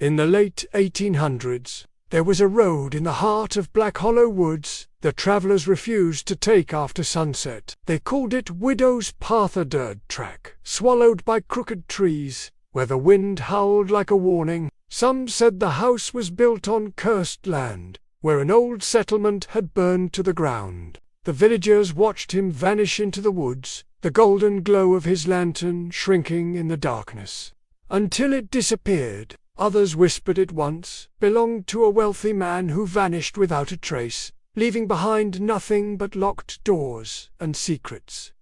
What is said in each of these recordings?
In the late 1800s, there was a road in the heart of Black Hollow Woods the travellers refused to take after sunset. They called it Widow's Path, a dirt track, swallowed by crooked trees, where the wind howled like a warning. Some said the house was built on cursed land, where an old settlement had burned to the ground. The villagers watched him vanish into the woods, the golden glow of his lantern shrinking in the darkness, until it disappeared. Others whispered it once belonged to a wealthy man who vanished without a trace, leaving behind nothing but locked doors and secrets.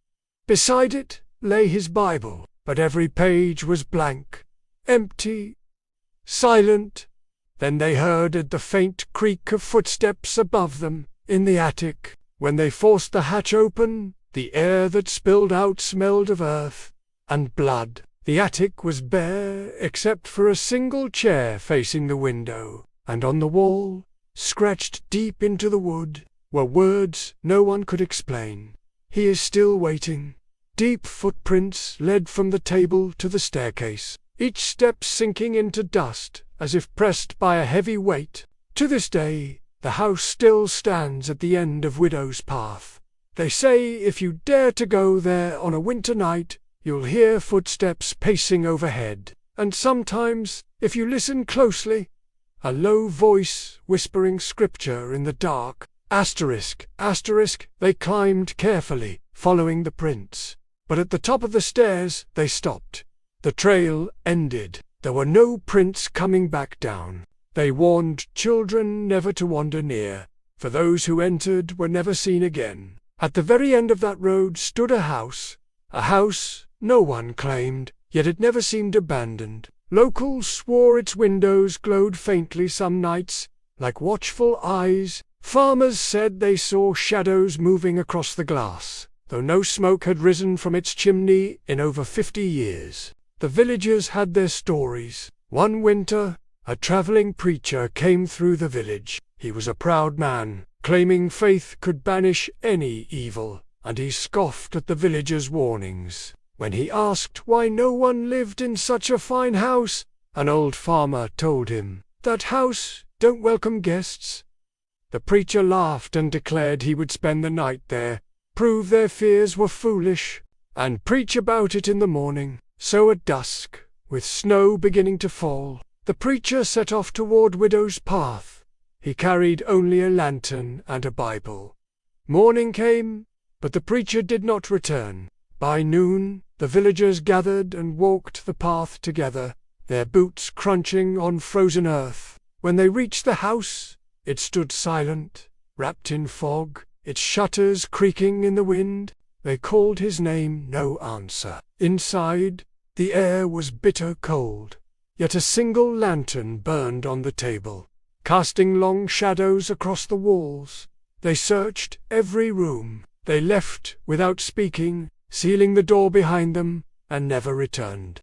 Beside it lay his Bible, but every page was blank, empty, silent. Then they heard the faint creak of footsteps above them, in the attic. When they forced the hatch open, the air that spilled out smelled of earth and blood. The attic was bare except for a single chair facing the window, and on the wall, scratched deep into the wood, were words no one could explain. "He is still waiting." Deep footprints led from the table to the staircase, each step sinking into dust as if pressed by a heavy weight. To this day, the house still stands at the end of Widow's Path. They say if you dare to go there on a winter night, you'll hear footsteps pacing overhead, and sometimes, if you listen closely, a low voice whispering scripture in the dark. Asterisk, asterisk. They climbed carefully, following the prints, but at the top of the stairs they stopped. The trail ended. There were no prints coming back down. They warned children never to wander near, for those who entered were never seen again. At the very end of that road stood a house no one claimed, yet it never seemed abandoned. Locals swore its windows glowed faintly some nights, like watchful eyes. Farmers said they saw shadows moving across the glass, though no smoke had risen from its chimney in over 50 years. The villagers had their stories. One winter, a traveling preacher came through the village. He was a proud man, claiming faith could banish any evil, and he scoffed at the villagers' warnings. When he asked why no one lived in such a fine house, an old farmer told him, "That house don't welcome guests." The preacher laughed and declared he would spend the night there, prove their fears were foolish, and preach about it in the morning. So at dusk, with snow beginning to fall, the preacher set off toward Widow's Path. He carried only a lantern and a Bible. Morning came, but the preacher did not return. By noon, the villagers gathered and walked the path together, their boots crunching on frozen earth. When they reached the house, it stood silent, wrapped in fog, its shutters creaking in the wind. They called his name, no answer. Inside, the air was bitter cold, yet a single lantern burned on the table, casting long shadows across the walls. They searched every room. They left without speaking, sealing the door behind them, and never returned.